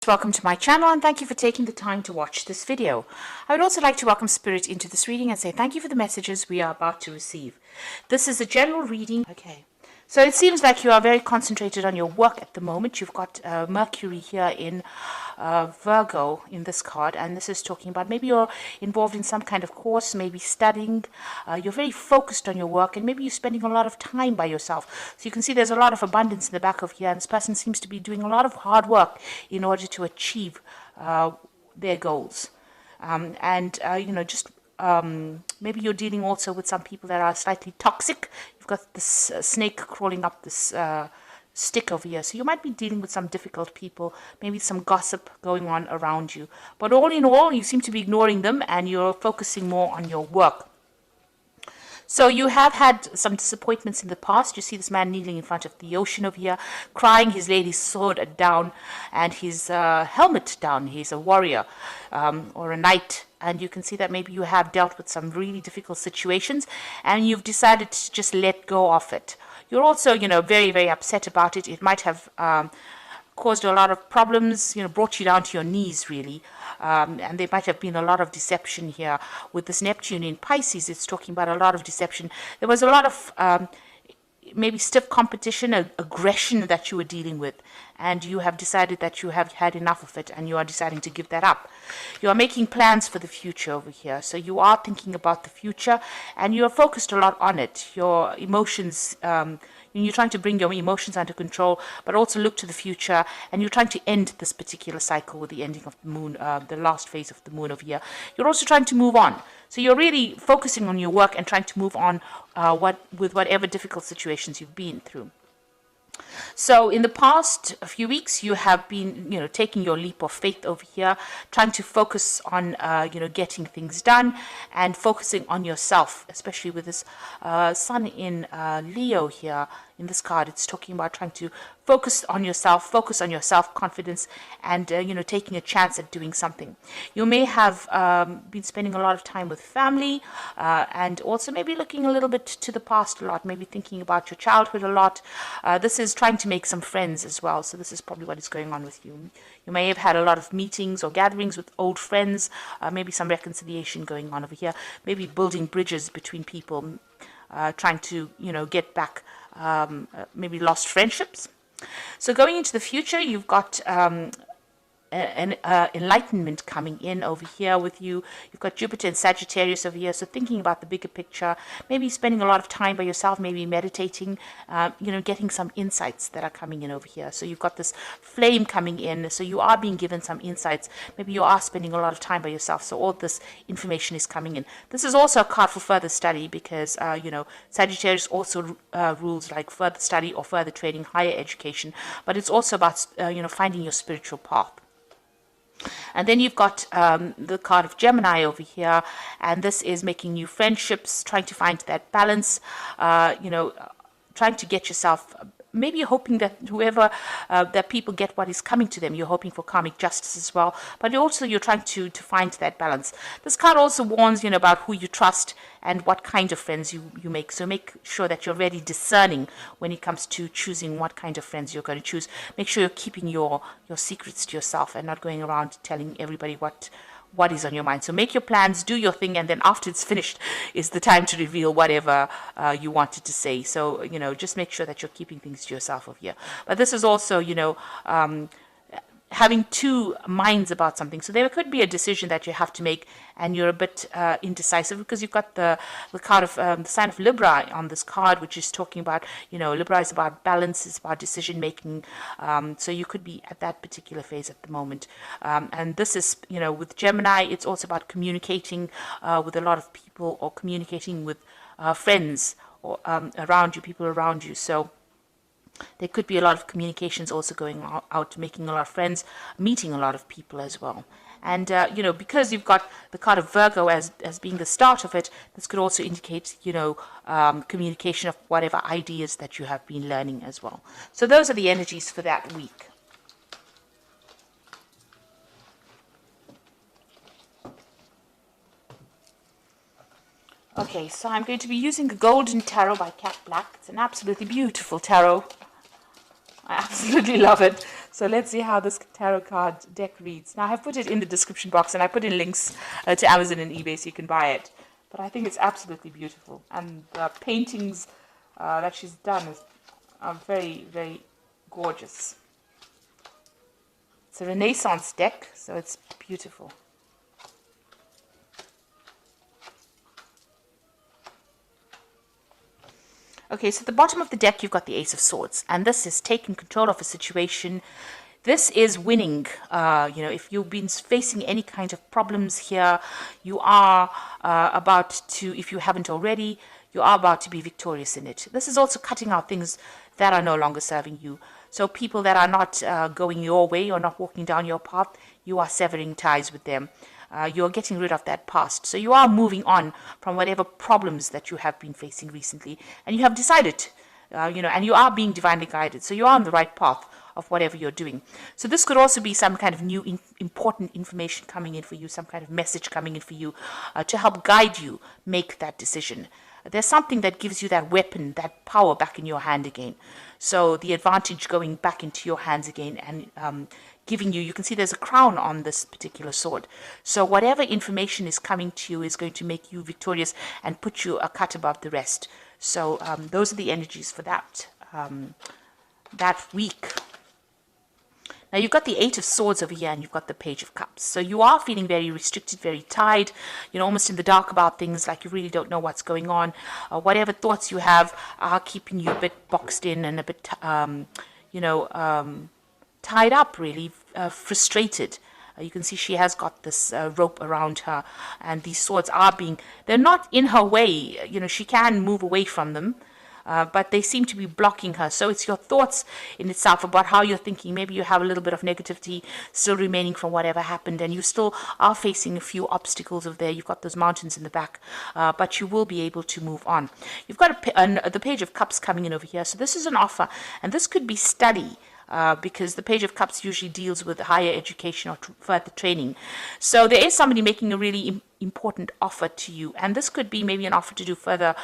Welcome to my channel and thank you for taking the time to watch this video. I would also like to welcome Spirit into this reading and say thank you for the messages we are about to receive. This is a general reading. Okay. So it seems like you are very concentrated on your work at the moment. You've got Mercury here in Virgo in this card, and this is talking about maybe you're involved in some kind of course, maybe studying. You're very focused on your work, and maybe you're spending a lot of time by yourself. So you can see there's a lot of abundance in the back of here, and this person seems to be doing a lot of hard work in order to achieve their goals. Maybe you're dealing also with some people that are slightly toxic. You've got this snake crawling up this stick over here. So you might be dealing with some difficult people, maybe some gossip going on around you. But all in all, you seem to be ignoring them and you're focusing more on your work. So you have had some disappointments in the past. You see this man kneeling in front of the ocean over here, crying, his lady's sword down and his helmet down. He's a warrior or a knight. And you can see that maybe you have dealt with some really difficult situations and you've decided to just let go of it. You're also, very, very upset about it. It might have caused a lot of problems, brought you down to your knees, really. And there might have been a lot of deception here. With this Neptune in Pisces, it's talking about a lot of deception. There was a lot of maybe stiff competition, aggression that you were dealing with, and you have decided that you have had enough of it and you are deciding to give that up. You are making plans for the future over here, so you are thinking about the future and you are focused a lot on it. Your emotions, you're trying to bring your emotions under control, but also look to the future, and you're trying to end this particular cycle with the ending of the moon, the last phase of the moon over here. You're also trying to move on. So you're really focusing on your work and trying to move on with whatever difficult situations you've been through. So in the past few weeks, you have been, taking your leap of faith over here, trying to focus on, getting things done and focusing on yourself, especially with this sun in Leo here. In this card, it's talking about trying to focus on yourself, focus on your self-confidence, and taking a chance at doing something. You may have been spending a lot of time with family, and also maybe looking a little bit to the past a lot, maybe thinking about your childhood a lot. This is trying to make some friends as well, so this is probably what is going on with you. You may have had a lot of meetings or gatherings with old friends, maybe some reconciliation going on over here, maybe building bridges between people, trying to get back maybe lost friendships. So going into the future, you've got an enlightenment coming in over here with you. You've got Jupiter and Sagittarius over here, so thinking about the bigger picture, maybe spending a lot of time by yourself, maybe meditating, getting some insights that are coming in over here. So you've got this flame coming in, so you are being given some insights. Maybe you are spending a lot of time by yourself, so all this information is coming in. This is also a card for further study because, Sagittarius also rules like further study or further training, higher education, but it's also about, finding your spiritual path. And then you've got the card of Gemini over here, and this is making new friendships, trying to find that balance, trying to get yourself, maybe you're hoping that whoever, that people get what is coming to them. You're hoping for karmic justice as well, but also you're trying to find that balance. This card also warns, about who you trust and what kind of friends you make. So make sure that you're very discerning when it comes to choosing what kind of friends you're going to choose. Make sure you're keeping your secrets to yourself and not going around telling everybody what is on your mind. So make your plans, do your thing, and then after it's finished is the time to reveal whatever you wanted to say. So, just make sure that you're keeping things to yourself over here. But this is also, having two minds about something. So there could be a decision that you have to make and you're a bit indecisive because you've got the card of the sign of Libra on this card, which is talking about, Libra is about balance, it's about decision making. So you could be at that particular phase at the moment. And this is, with Gemini, it's also about communicating with a lot of people or communicating with friends or around you, people around you. So there could be a lot of communications also going out, making a lot of friends, meeting a lot of people as well. And, because you've got the card of Virgo as being the start of it, this could also indicate, communication of whatever ideas that you have been learning as well. So those are the energies for that week. Okay, so I'm going to be using the Golden Tarot by Cat Black. It's an absolutely beautiful tarot. I absolutely love it. So So let's see how this tarot card deck reads. Now, I have put it in the description box, and I put in links to Amazon and eBay so you can buy it. But I think it's absolutely beautiful. And the paintings that she's done are very, very gorgeous. It's a Renaissance deck, so it's beautiful. Okay, so at the bottom of the deck, you've got the Ace of Swords, and this is taking control of a situation. This is winning. If you've been facing any kind of problems here, you are about to, if you haven't already, you are about to be victorious in it. This is also cutting out things that are no longer serving you. So people that are not going your way or not walking down your path, you are severing ties with them. You're getting rid of that past. So you are moving on from whatever problems that you have been facing recently. And you have decided, and you are being divinely guided. So you are on the right path of whatever you're doing. So this could also be some kind of new important information coming in for you, some kind of message coming in for you to help guide you make that decision. There's something that gives you that weapon, that power back in your hand again. So the advantage going back into your hands again and giving you can see there's a crown on this particular sword. So whatever information is coming to you is going to make you victorious and put you a cut above the rest. So those are the energies for that week. Now you've got the Eight of Swords over here and you've got the Page of Cups. So you are feeling very restricted, very tied, almost in the dark about things, like you really don't know what's going on. Whatever thoughts you have are keeping you a bit boxed in and a bit, tied up, really, frustrated. You can see she has got this rope around her, and these swords they're not in her way. She can move away from them. But they seem to be blocking her. So it's your thoughts in itself about how you're thinking. Maybe you have a little bit of negativity still remaining from whatever happened, and you still are facing a few obstacles over there. You've got those mountains in the back, but you will be able to move on. You've got the Page of Cups coming in over here. So this is an offer, and this could be study. Because the Page of Cups usually deals with higher education or further training. So there is somebody making a really important offer to you, and this could be maybe an offer to do further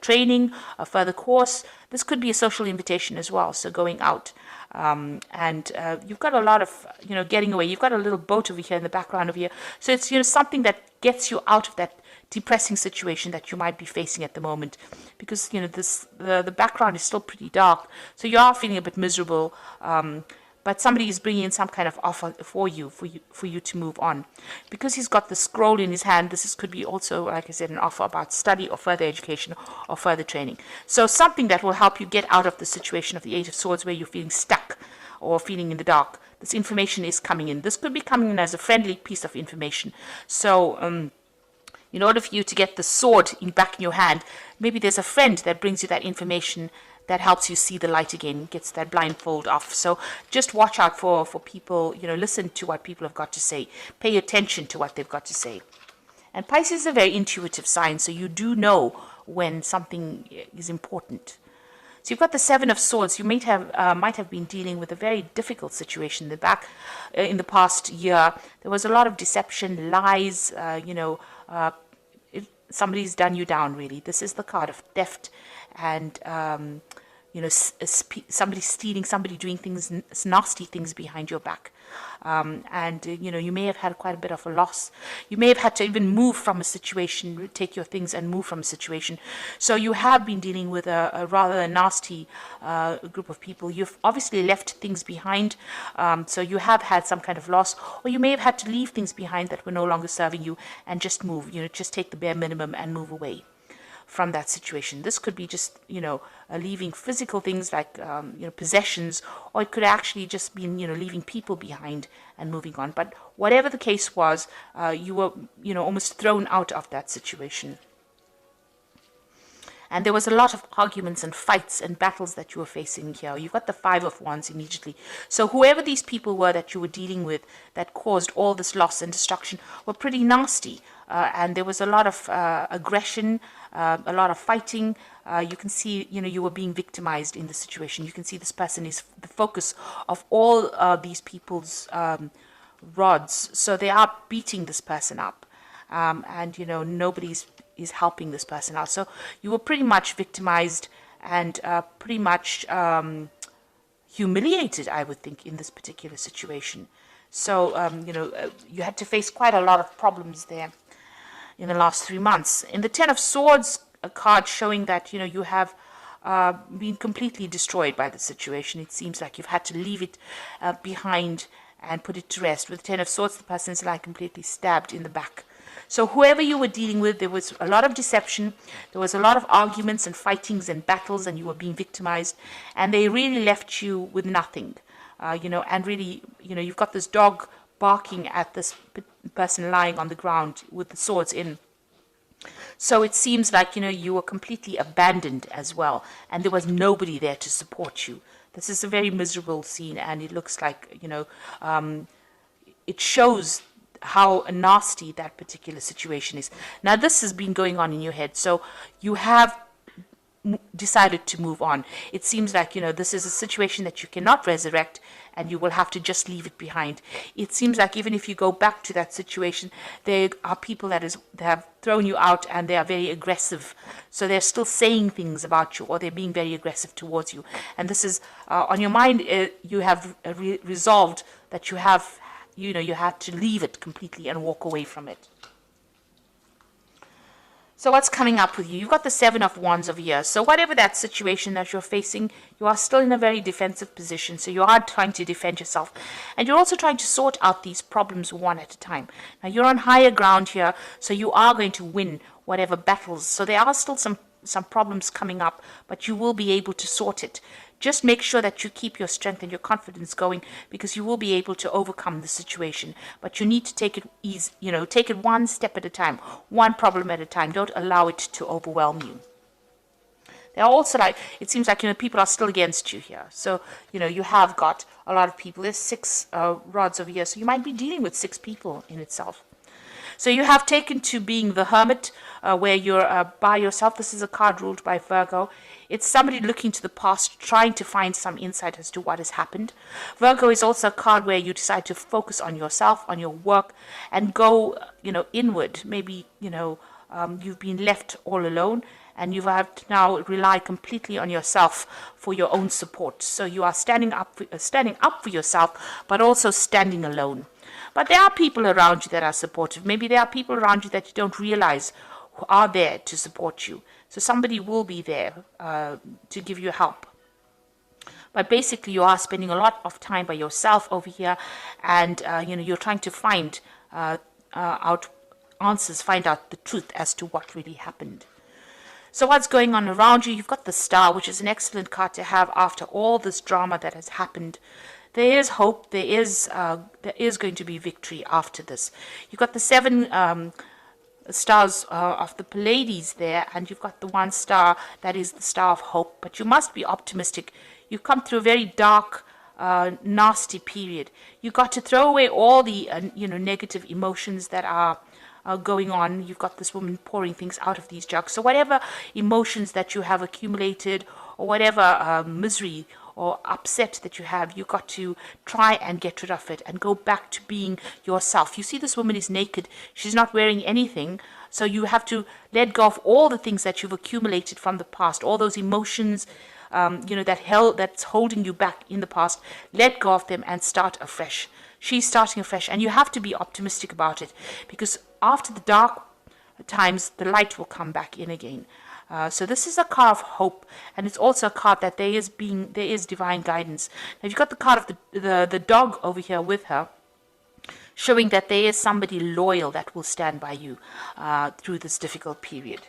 training, a further course. This could be a social invitation as well, so going out. And you've got a lot of, getting away. You've got a little boat over here in the background over here. So it's, something that gets you out of that depressing situation that you might be facing at the moment, because the background is still pretty dark, so you are feeling a bit miserable, but somebody is bringing in some kind of offer for you to move on, because he's got the scroll in his hand. Could be also, like I said, an offer about study or further education or further training. So something that will help you get out of the situation of the Eight of Swords where you're feeling stuck or feeling in the dark. This information is coming in. This could be coming in as a friendly piece of information. So in order for you to get the sword back in your hand, maybe there's a friend that brings you that information that helps you see the light again, gets that blindfold off. So just watch out for people, listen to what people have got to say. Pay attention to what they've got to say. And Pisces is a very intuitive sign, so you do know when something is important. So you've got the Seven of Swords. You might have been dealing with a very difficult situation in the past year. There was a lot of deception, lies, somebody's done you down, really. This is the card of theft and, somebody stealing, somebody doing nasty things behind your back. You may have had quite a bit of a loss. You may have had to even move from a situation, take your things and move from a situation. So you have been dealing with a rather nasty group of people. You've obviously left things behind. So you have had some kind of loss, or you may have had to leave things behind that were no longer serving you and just move, just take the bare minimum and move away from that situation. This could be just, leaving physical things like, possessions, or it could actually just be, leaving people behind and moving on. But whatever the case was, you were, almost thrown out of that situation. And there was a lot of arguments and fights and battles that you were facing here. You've got the Five of Wands immediately. So whoever these people were that you were dealing with that caused all this loss and destruction were pretty nasty. And there was a lot of aggression, a lot of fighting. You can see, you were being victimized in the situation. You can see this person is the focus of all these people's rods. So they are beating this person up. And, nobody's is helping this person out. So you were pretty much victimized and pretty much, humiliated, I would think, in this particular situation. So, you had to face quite a lot of problems there in the last 3 months. In the Ten of Swords, a card showing that, you have been completely destroyed by the situation. It seems like you've had to leave it behind and put it to rest. With the Ten of Swords, the person is like completely stabbed in the back. So whoever you were dealing with, there was a lot of deception, there was a lot of arguments and fightings and battles, and you were being victimized, and they really left you with nothing. And really, you've got this dog barking at this person lying on the ground with the swords in. So it seems like, you were completely abandoned as well, and there was nobody there to support you. This is a very miserable scene, and it looks like, it shows how nasty that particular situation is. Now, this has been going on in your head, so you have decided to move on. It seems like, this is a situation that you cannot resurrect, and you will have to just leave it behind. It seems like even if you go back to that situation, there are people that have thrown you out, and they are very aggressive. So they're still saying things about you, or they're being very aggressive towards you. And this is on your mind. You have resolved that you have, you had to leave it completely and walk away from it. So what's coming up with you? You've got the Seven of Wands over here. So whatever that situation that you're facing, you are still in a very defensive position. So you are trying to defend yourself. And you're also trying to sort out these problems one at a time. Now, you're on higher ground here, so you are going to win whatever battles. So there are still some problems coming up, but you will be able to sort it. Just make sure that you keep your strength and your confidence going, because you will be able to overcome the situation. But you need to take it easy, take it one step at a time, one problem at a time. Don't allow it to overwhelm you. There are also, it seems like, people are still against you here. So, you have got a lot of people. There's 6 rods over here, so you might be dealing with 6 people in itself. So you have taken to being the hermit, where you're by yourself. This is a card ruled by Virgo. It's somebody looking to the past, trying to find some insight as to what has happened. Virgo is also a card where you decide to focus on yourself, on your work, and go, inward. Maybe, you've been left all alone, and you have to now rely completely on yourself for your own support. So you are standing up for yourself, but also standing alone. But there are people around you that are supportive. Maybe there are people around you that you don't realize who are there to support you. So somebody will be there to give you help. But basically, you are spending a lot of time by yourself over here, and you're trying to find out answers, find out the truth as to what really happened. So what's going on around you? You've got the Star, which is an excellent card to have after all this drama that has happened. There is hope. There is going to be victory after this. You've got the 7 stars of the Pleiades there, and you've got the 1 star that is the star of hope. But you must be optimistic. You've come through a very dark, nasty period. You've got to throw away all the negative emotions that are going on. You've got this woman pouring things out of these jugs. So whatever emotions that you have accumulated, or whatever misery or upset that you have, you've got to try and get rid of it and go back to being yourself. You see, this woman is naked. She's not wearing anything. So you have to let go of all the things that you've accumulated from the past, all those emotions, that's holding you back in the past. Let go of them and start afresh. She's starting afresh, and you have to be optimistic about it, because after the dark times, the light will come back in again. So this is a card of hope, and it's also a card that there is divine guidance. Now you've got the card of the dog over here with her, showing that there is somebody loyal that will stand by you through this difficult period.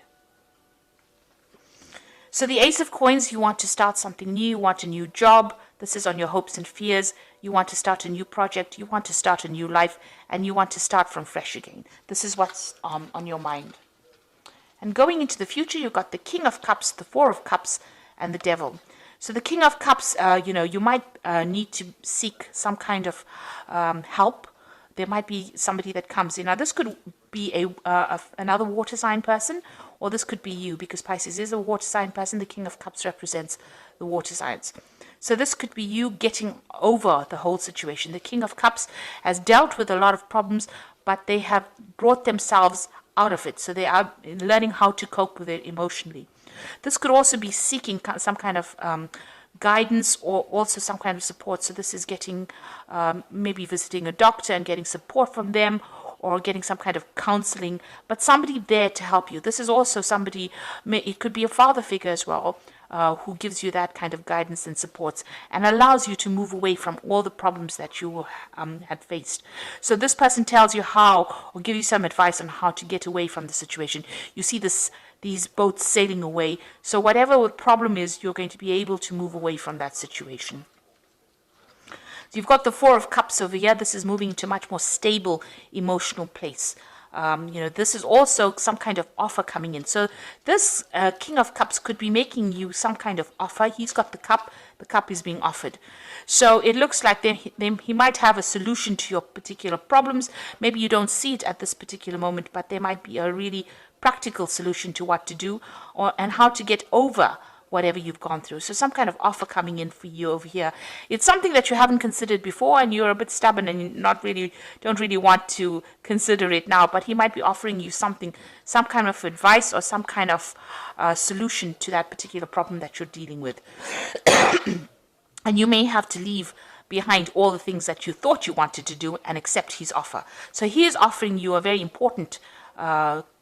So the Ace of Coins, you want to start something new, you want a new job. This is on your hopes and fears. You want to start a new project, you want to start a new life, and you want to start from fresh again. This is what's on your mind. And going into the future, you've got the King of Cups, the 4 of Cups, and the Devil. So the King of Cups, you might need to seek some kind of help. There might be somebody that comes in. Now, this could be another water sign person, or this could be you, because Pisces is a water sign person. The King of Cups represents the water signs. So this could be you getting over the whole situation. The King of Cups has dealt with a lot of problems, but they have brought themselves out of it. So they are learning how to cope with it emotionally. This could also be seeking some kind of guidance or also some kind of support. So this is getting maybe visiting a doctor and getting support from them, or getting some kind of counseling, but somebody there to help you. This is also somebody, it could be a father figure as well, who gives you that kind of guidance and supports and allows you to move away from all the problems that you had faced. So this person tells you how, or give you some advice on how to get away from the situation. You see these boats sailing away. So whatever the problem is, you're going to be able to move away from that situation. So you've got the Four of Cups over here. This is moving to a much more stable emotional place. This is also some kind of offer coming in. So this King of Cups could be making you some kind of offer. He's got the cup is being offered. So it looks like he might have a solution to your particular problems. Maybe you don't see it at this particular moment, but there might be a really practical solution to what to do and how to get over whatever you've gone through. So some kind of offer coming in for you over here. It's something that you haven't considered before, and you're a bit stubborn and don't really want to consider it now, but he might be offering you something, some kind of advice or some kind of solution to that particular problem that you're dealing with. And you may have to leave behind all the things that you thought you wanted to do and accept his offer. So he is offering you a very important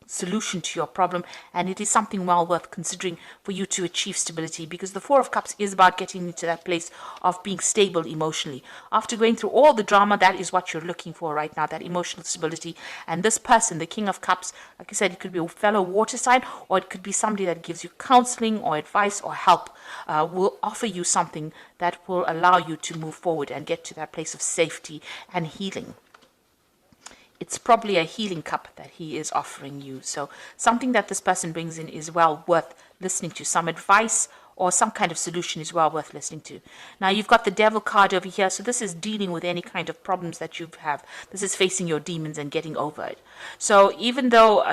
solution to your problem, and it is something well worth considering for you to achieve stability, because the Four of Cups is about getting into that place of being stable emotionally. After going through all the drama, that is what you're looking for right now, that emotional stability. And this person, the King of Cups, like I said, it could be a fellow water sign, or it could be somebody that gives you counseling or advice or help, will offer you something that will allow you to move forward and get to that place of safety and healing. It's probably a healing cup that he is offering you. So something that this person brings in is well worth listening to. Some advice or some kind of solution is well worth listening to. Now you've got the Devil card over here. So this is dealing with any kind of problems that you have. This is facing your demons and getting over it. So even though,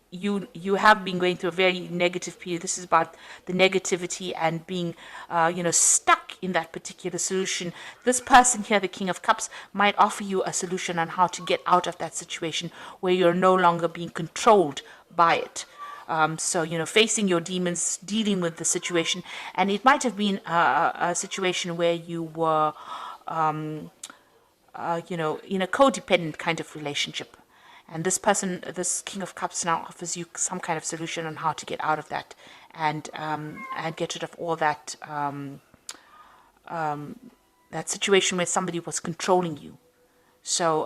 you have been going through a very negative period. This is about the negativity and being, stuck in that particular solution. This person here, the King of Cups, might offer you a solution on how to get out of that situation where you're no longer being controlled by it. Facing your demons, dealing with the situation. And it might have been a situation where you were, in a codependent kind of relationship. And this person, this King of Cups, now offers you some kind of solution on how to get out of that and get rid of all that that situation where somebody was controlling you. So,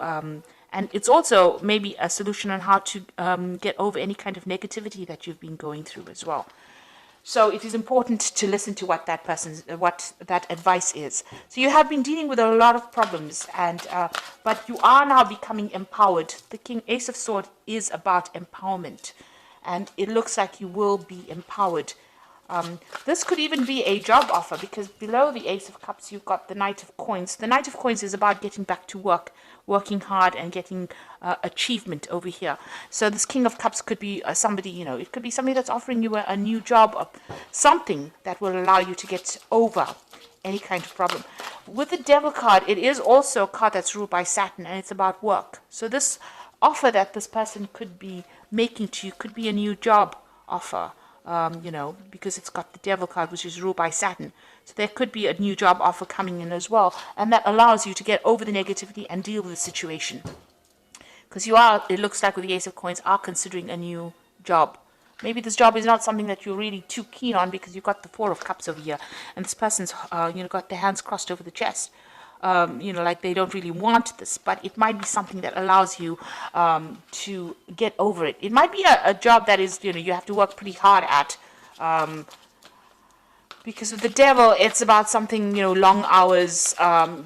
and it's also maybe a solution on how to get over any kind of negativity that you've been going through as well. So it is important to listen to what that advice is. So you have been dealing with a lot of problems, but you are now becoming empowered. The Ace of Swords is about empowerment, and it looks like you will be empowered. This could even be a job offer, because below the Ace of Cups you've got the Knight of Coins. The Knight of Coins is about getting back to work, working hard and getting achievement over here. So this King of Cups could be somebody, it could be somebody that's offering you a new job, or something that will allow you to get over any kind of problem. With the Devil card, it is also a card that's ruled by Saturn, and it's about work. So this offer that this person could be making to you could be a new job offer. Because it's got the Devil card, which is ruled by Saturn. So there could be a new job offer coming in as well, and that allows you to get over the negativity and deal with the situation. Because it looks like with the Ace of Coins, are considering a new job. Maybe this job is not something that you're really too keen on, because you've got the Four of Cups over here, and this person's, got their hands crossed over the chest. Like they don't really want this, but it might be something that allows you to get over it. It might be a job that is, you have to work pretty hard at, because with the Devil, it's about something, long hours,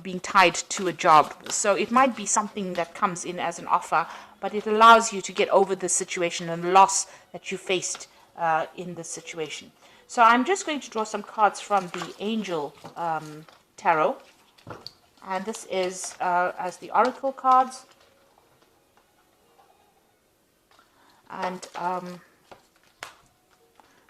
being tied to a job. So it might be something that comes in as an offer, but it allows you to get over the situation and loss that you faced in this situation. So I'm just going to draw some cards from the Angel Tarot. And this is as the Oracle cards. And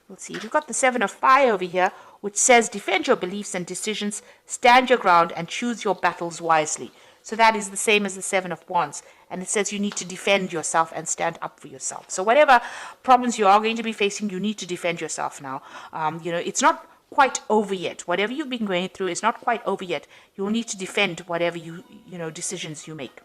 we'll see. We've got the Seven of Fire over here, which says, defend your beliefs and decisions, stand your ground, and choose your battles wisely. So that is the same as the Seven of Wands. And it says you need to defend yourself and stand up for yourself. So whatever problems you are going to be facing, you need to defend yourself now. It's not quite over yet. Whatever you've been going through is not quite over yet. You will need to defend whatever decisions you make.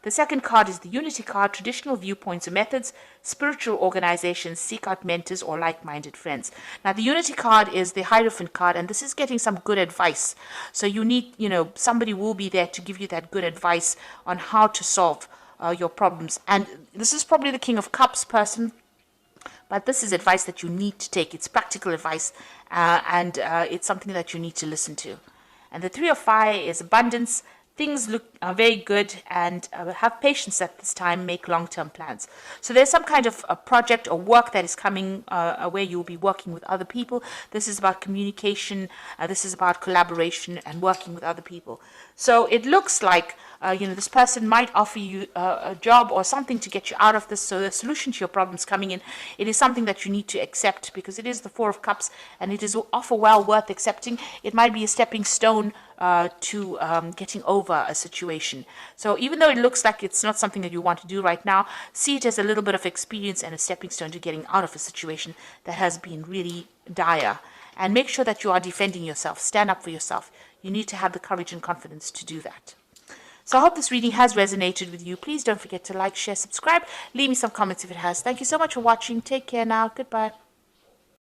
The second card is the Unity card. Traditional viewpoints or methods, spiritual organizations, seek out mentors or like-minded friends. Now, the Unity card is the Hierophant card, and this is getting some good advice. So you need, somebody will be there to give you that good advice on how to solve your problems. And this is probably the King of Cups person, but this is advice that you need to take. It's practical advice, and it's something that you need to listen to. And the Three of Fire is abundance. Things look very good, and have patience at this time. Make long-term plans. So there's some kind of a project or work that is coming where you'll be working with other people. This is about communication. This is about collaboration and working with other people. So it looks like this person might offer you a job or something to get you out of this. So the solution to your problems coming in, it is something that you need to accept, because it is the Four of Cups, and it is offer well worth accepting. It might be a stepping stone to getting over a situation. So even though it looks like it's not something that you want to do right now, see it as a little bit of experience and a stepping stone to getting out of a situation that has been really dire. And make sure that you are defending yourself. Stand up for yourself. You need to have the courage and confidence to do that. So I hope this reading has resonated with you. Please don't forget to like, share, subscribe. Leave me some comments if it has. Thank you so much for watching. Take care now. Goodbye.